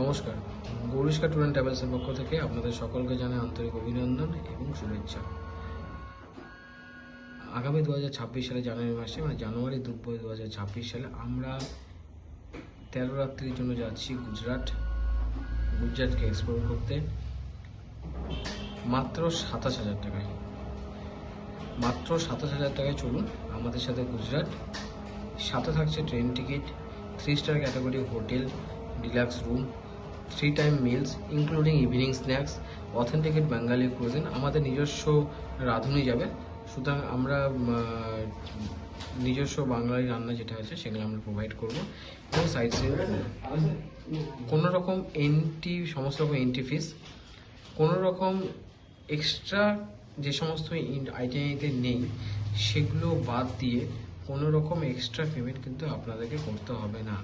নমস্কার, গৌরিষ্কা tour and ট্রাভেলসের পক্ষ থেকে আপনাদের সকলকে জানাই আন্তরিক অভিনন্দন এবং শুভেচ্ছা। আগামী 2026 সালে জানুয়ারি মাসে জানুয়ারি 2026 সালে আমরা 13 রাত্রির জন্য যাচ্ছি গুজরাটকে এক্সপ্লোর করতে মাত্র 27,000 টাকায়। মাত্র 27,000 টাকায় চলুন আমাদের সাথে গুজরাট। সাথে থাকছে train ticket, 3 star category hotel, deluxe room, 3 time mills including evening snacks, authenticate Bengali cuisine. আমাদের নিজস্ব রাঁধুনি যাবে, সুতরাং আমরা নিজস্ব বাঙালি রান্না যেটা আছে সেগুলো আমরা প্রোভাইড করব এবং সাইড সিন করব। কোনো রকম সমস্ত রকম এন্ট্রি ফিস, কোনো রকম এক্সট্রা যে সমস্ত আইটেমিতে নেই সেগুলো বাদ দিয়ে কোনো রকম এক্সট্রা পেমেন্ট কিন্তু আপনাদেরকে করতে হবে না।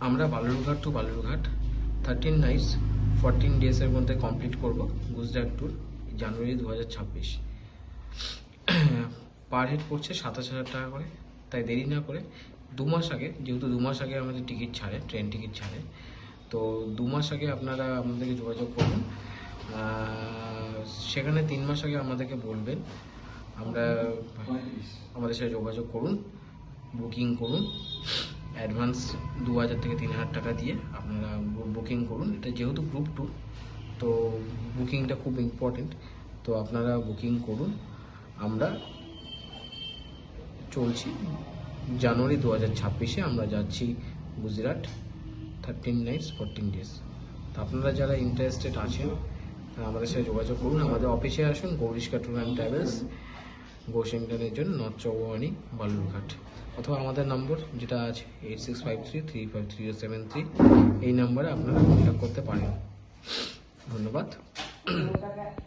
আমরা বালুরঘাট টু বালুরঘাট 13 নাইটস 14 ডেজের মধ্যে কমপ্লিট করব গুজরাট ট্যুর জানুয়ারি 2026। পার হেড পড়ছে 27,000 টাকা করে। তাই দেরি না করে 2 মাস আগে, যেহেতু 2 মাস আগে আমাদের টিকিট ছাড়ে, ট্রেন টিকিট ছাড়ে, তো 2 মাস আগে আপনারা আমাদেরকে যোগাযোগ করুন। সেখানে 3 মাস আগে আমাদেরকে বলবেন, আমাদের সাথে যোগাযোগ করুন, বুকিং করুন। অ্যাডভান্স 2,000 থেকে 3,000 টাকা দিয়ে আপনারা বুকিং করুন। এটা যেহেতু গ্রুপ ট্যুর, তো বুকিংটা খুব ইম্পর্টেন্ট, তো আপনারা বুকিং করুন। আমরা চলছি জানুয়ারি 2026-এ আমরা যাচ্ছি গুজরাট 13 নাইটস 14 ডেজ। তো আপনারা যারা ইন্টারেস্টেড আছেন আমাদের সাথে যোগাযোগ করুন। আমাদের অফিসে আসুন, গৌরিষ্কা ট্যুর অ্যান্ড ট্রাভেলস, গোসেন্টারের জন্য নর্থ চৌবানি, বালুরঘাট। অথবা আমাদের নম্বর যেটা আছে 8653353073, এই নাম্বারে আপনারা কন্ট্যাক্ট করতে পারেন। ধন্যবাদ।